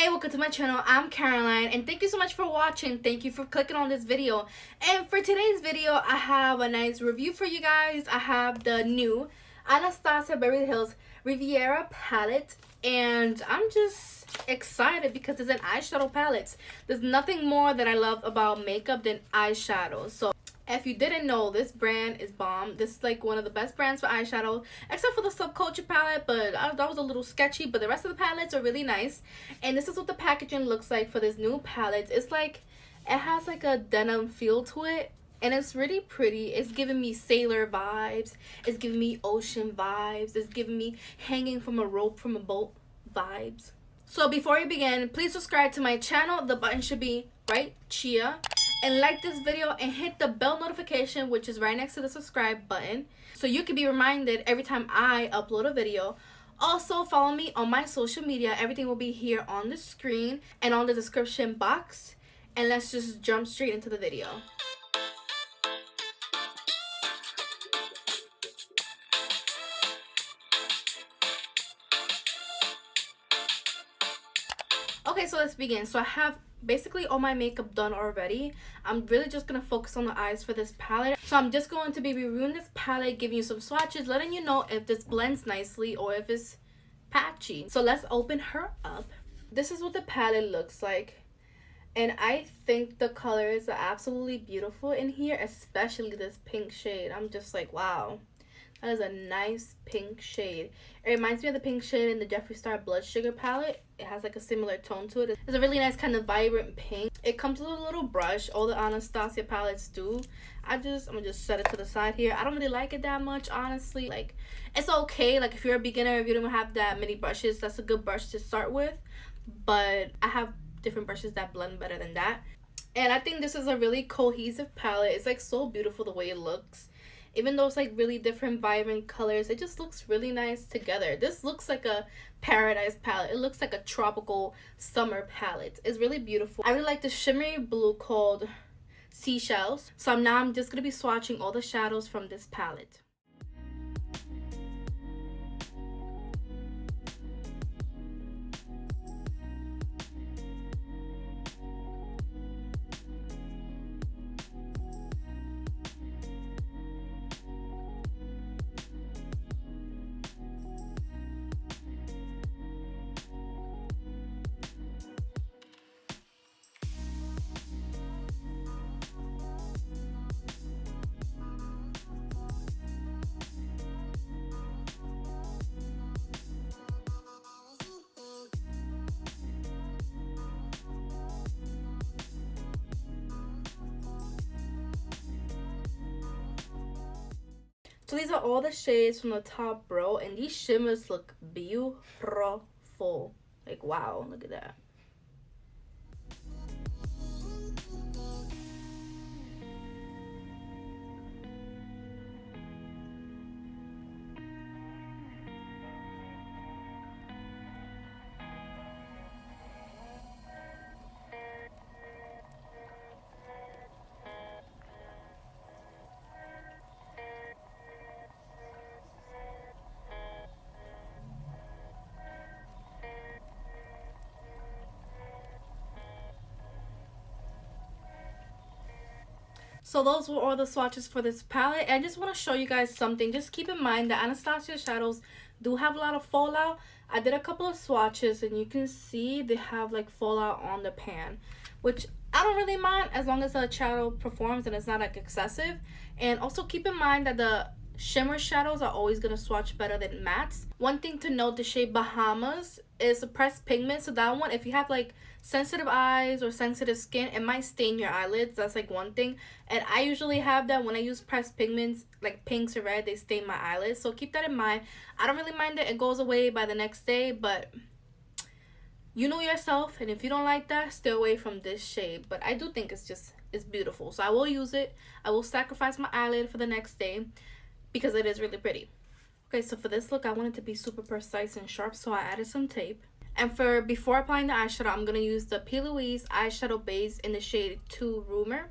Hey, welcome to my channel. I'm Caroline and thank you so much for watching. Thank you for clicking on this video. And for today's video, I have a nice review for you guys. I have the new Anastasia Beverly Hills Riviera Palette and I'm just excited because it's an eyeshadow palette. There's nothing more that I love about makeup than eyeshadow. So if you didn't know, this brand is bomb. This is like one of the best brands for eyeshadow, except for the Subculture palette, but that was a little sketchy. But the rest of the palettes are really nice. And this is what the packaging looks like for this new palette. It's like, it has like a denim feel to it. And it's really pretty. It's giving me sailor vibes. It's giving me ocean vibes. It's giving me hanging from a rope from a boat vibes. So before we begin, please subscribe to my channel. The button should be right here. And like this video and hit the bell notification, which is right next to the subscribe button, so you can be reminded every time I upload a video. Also follow me on my social media. Everything will be here on the screen and on the description box. And let's just jump straight into the video. Okay, so let's begin. So I have basically all my makeup done already. I'm really just gonna focus on the eyes for this palette. So I'm just going to be reviewing this palette, giving you some swatches, letting you know if this blends nicely or if it's patchy. So let's open her up. This is what the palette looks like. And I think the colors are absolutely beautiful in here, especially this pink shade. I'm just like, wow. That is a nice pink shade. It reminds me of the pink shade in the Jeffree Star Blood Sugar palette. It has like a similar tone to it. It's a really nice kind of vibrant pink. It comes with a little brush. All the Anastasia palettes do. I'm gonna just set it to the side here. I don't really like it that much, honestly. Like, it's okay. Like, if you're a beginner, if you don't have that many brushes, that's a good brush to start with. But I have different brushes that blend better than that. And I think this is a really cohesive palette. It's like so beautiful the way it looks. Even though it's like really different vibrant colors, it just looks really nice together. This looks like a paradise palette. It looks like a tropical summer palette. It's really beautiful. I really like the shimmery blue called Seashells. So I'm just going to be swatching all the shadows from this palette. So these are all the shades from the top row, and these shimmers look beautiful. Like, wow, look at that. So those were all the swatches for this palette. And I just want to show you guys something. Just keep in mind that Anastasia shadows do have a lot of fallout. I did a couple of swatches and you can see they have like fallout on the pan, which I don't really mind as long as the shadow performs and it's not like excessive. And also keep in mind that the shimmer shadows are always going to swatch better than mattes. One thing to note, the shade Bahamas is a pressed pigment. So that one, if you have like sensitive eyes or sensitive skin, it might stain your eyelids. That's like one thing. And I usually have that when I use pressed pigments like pinks or red, they stain my eyelids. So keep that in mind. I don't really mind it. It goes away by the next day, but you know yourself. And if you don't like that, stay away from this shade. But I do think it's beautiful. So I will use it. I will sacrifice my eyelid for the next day because it is really pretty. Okay, so for this look, I wanted to be super precise and sharp, so I added some tape. And for before applying the eyeshadow, I'm going to use the P. Louise eyeshadow base in the shade 2 Rumor.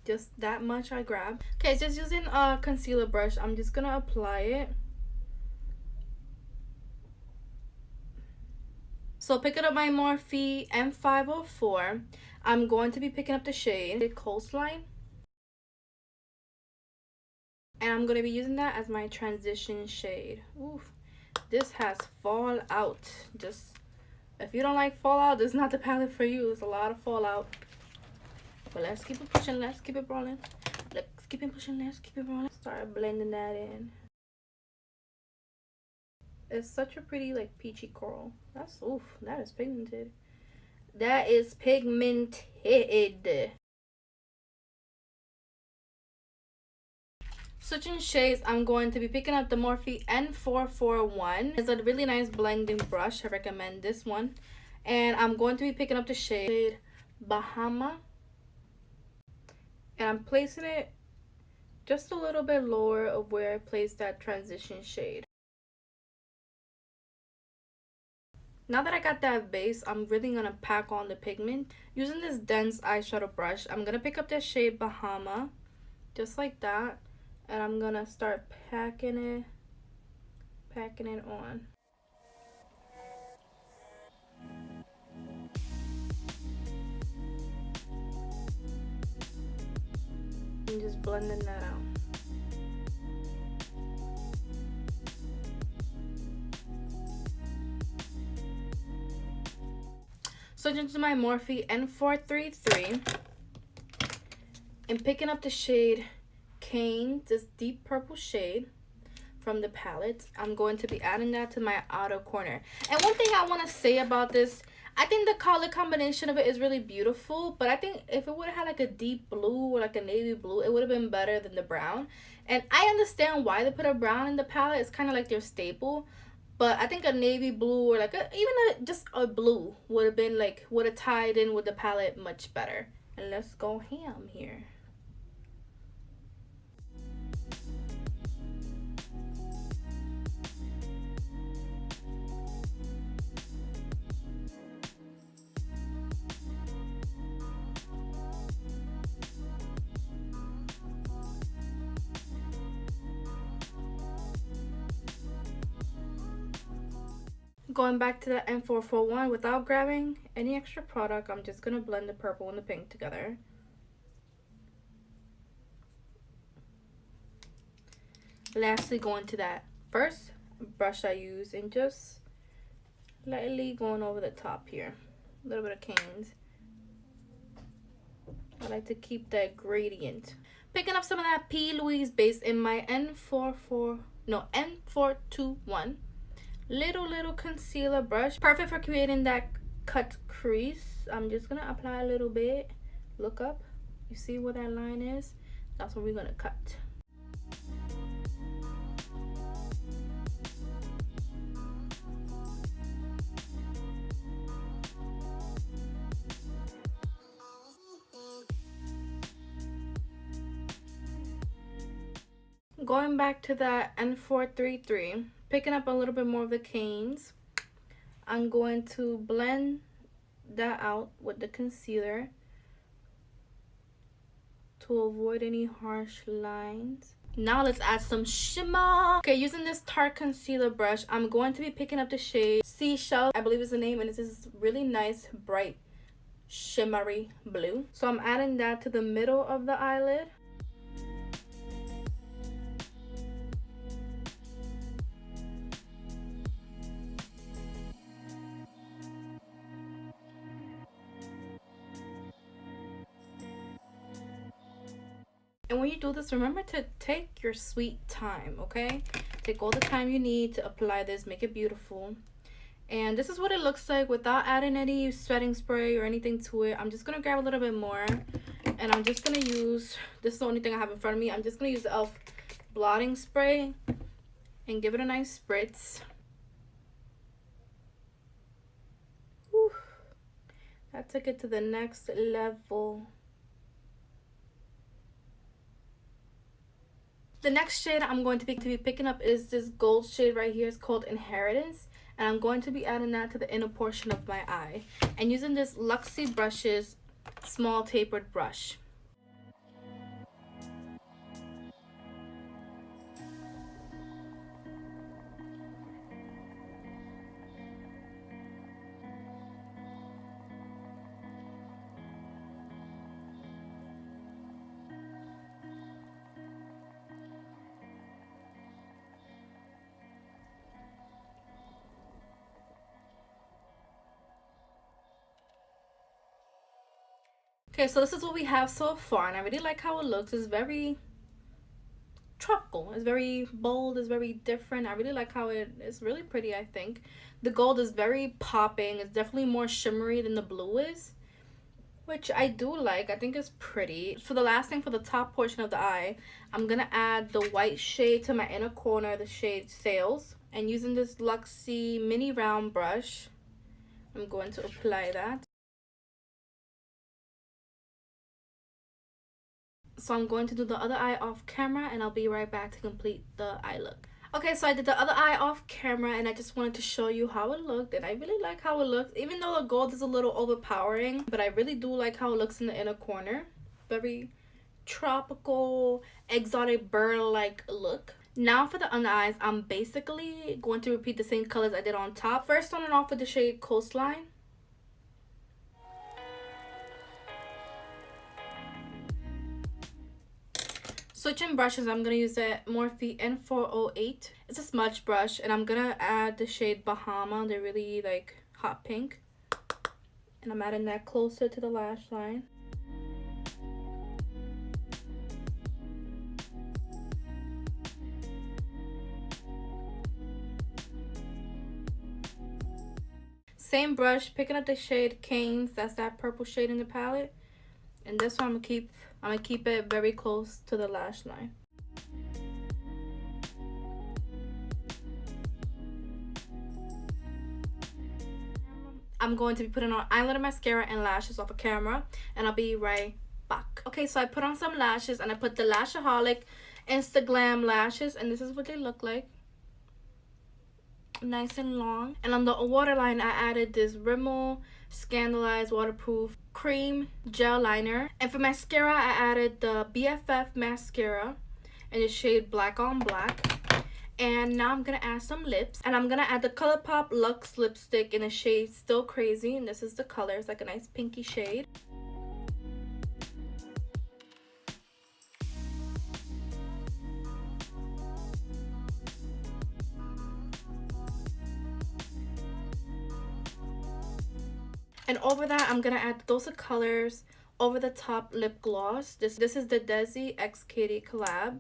Just that much I grabbed. Okay, just using a concealer brush, I'm just going to apply it. So picking up my Morphe M504, I'm going to be picking up the shade Coastline. And I'm going to be using that as my transition shade. Oof, this has fallout. Just, if you don't like fallout, this is not the palette for you. It's a lot of fallout. But let's keep it pushing, let's keep it rolling. Let's keep it pushing, let's keep it rolling. Start blending that in. It's such a pretty like peachy coral. That's, oof, that is pigmented. That is pigmented. Switching shades, I'm going to be picking up the Morphe N441. It's a really nice blending brush. I recommend this one. And I'm going to be picking up the shade Bahama. And I'm placing it just a little bit lower of where I placed that transition shade. Now that I got that base, I'm really going to pack on the pigment. Using this dense eyeshadow brush, I'm going to pick up the shade Bahama, just like that. And I'm going to start packing it on. And just blending that out. Switching to my Morphe N433 and picking up the shade Cane, this deep purple shade from the palette. I'm going to be adding that to my outer corner. And one thing I want to say about this, I think the color combination of it is really beautiful, but I think if it would have had like a deep blue or like a navy blue, it would have been better than the brown. And I understand why they put a brown in the palette. It's kind of like their staple. But I think a navy blue or like just a blue would have been like, would have tied in with the palette much better. And let's go ham here. Going back to the N441 without grabbing any extra product, I'm just going to blend the purple and the pink together. Lastly, going to that first brush I use and just lightly going over the top here. A little bit of canes. I like to keep that gradient. Picking up some of that P. Louise base in my N421. Little concealer brush, perfect for creating that cut crease. I'm just gonna apply a little bit. Look up, you see where that line is? That's what we're gonna cut. Going back to that N433, picking up a little bit more of the canes, I'm going to blend that out with the concealer to avoid any harsh lines. Now let's add some shimmer. Okay, using this Tarte concealer brush, I'm going to be picking up the shade Seashell, I believe is the name, and it's this really nice bright shimmery blue. So I'm adding that to the middle of the eyelid. And when you do this, remember to take your sweet time, okay? Take all the time you need to apply this, make it beautiful. And this is what it looks like without adding any setting spray or anything to it. I'm just going to grab a little bit more. And I'm just going to use, this is the only thing I have in front of me. I'm just going to use the e.l.f. blotting spray and give it a nice spritz. Whew. That took it to the next level. The next shade I'm going to be picking up is this gold shade right here. It's called Inheritance. And I'm going to be adding that to the inner portion of my eye. And using this Luxie Brushes small tapered brush. Okay, so this is what we have so far, and I really like how it looks. It's very tropical. It's very bold. It's very different. I really like how it's really pretty, I think. The gold is very popping. It's definitely more shimmery than the blue is, which I do like. I think it's pretty. For the last thing, for the top portion of the eye, I'm going to add the white shade to my inner corner, the shade Sails. And using this Luxie mini round brush, I'm going to apply that. So I'm going to do the other eye off camera, and I'll be right back to complete the eye look. Okay, so I did the other eye off camera, and I just wanted to show you how it looked, and I really like how it looks, even though the gold is a little overpowering, but I really do like how it looks in the inner corner. Very tropical, exotic bird-like look. Now for the under eyes, I'm basically going to repeat the same colors I did on top. First, starting off with the shade Coastline. Switching brushes, I'm going to use the Morphe N408. It's a smudge brush, and I'm going to add the shade Bahama. They're really like hot pink. And I'm adding that closer to the lash line. Same brush, picking up the shade Canes. That's that purple shade in the palette. And this one I'm gonna keep it very close to the lash line. I'm going to be putting on eyeliner, mascara, and lashes off of camera, and I'll be right back. Okay, so I put on some lashes, and I put the Lashaholic Instaglam lashes, and this is what they look like. Nice and long. And on the waterline, I added this Rimmel Scandalized Waterproof Cream Gel Liner. And for mascara, I added the BFF mascara in the shade Black on Black. And now I'm gonna add some lips, and I'm gonna add the Colourpop Luxe lipstick in the shade Still Crazy, and this is the color. It's like a nice pinky shade. And over that, I'm gonna add those colors over the top lip gloss. This is the desixkaty collab.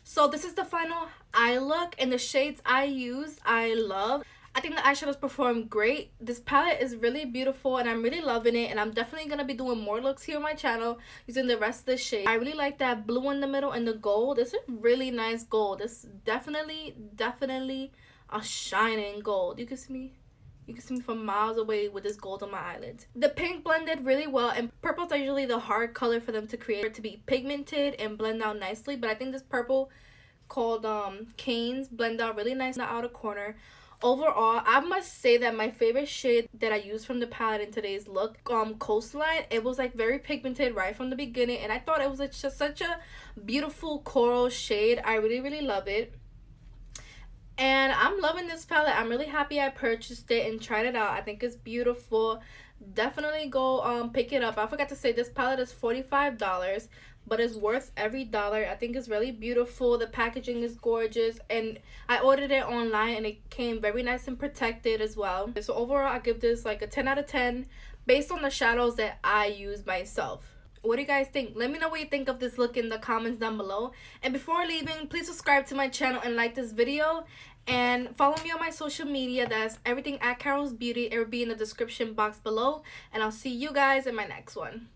So this is the final eye look, and the shades I used, I love. I think the eyeshadows perform great. This palette is really beautiful, and I'm really loving it, and I'm definitely going to be doing more looks here on my channel using the rest of the shade. I really like that blue in the middle and the gold. This is really nice gold. This definitely a shining gold. You can see me from miles away with this gold on my eyelids. The pink blended really well, and purples are usually the hard color for them to create, for it to be pigmented and blend out nicely, but I think this purple called Canes blend out really nice in the outer corner. Overall, I must say that my favorite shade that I used from the palette in today's look, Coastline, it was like very pigmented right from the beginning, and I thought it was just such a beautiful coral shade. I really love it, and I'm loving this palette. I'm really happy I purchased it and tried it out. I think it's beautiful. Definitely go pick it up. I forgot to say this palette is $45, but it's worth every dollar. I think it's really beautiful. The packaging is gorgeous, and I ordered it online and it came very nice and protected as well. So overall, I give this like a 10 out of 10 based on the shadows that I use myself. What do you guys think? Let me know what you think of this look in the comments down below. And before leaving, please subscribe to my channel and like this video. And follow me on my social media. That's everything at Carol's Beauty. It will be in the description box below. And I'll see you guys in my next one.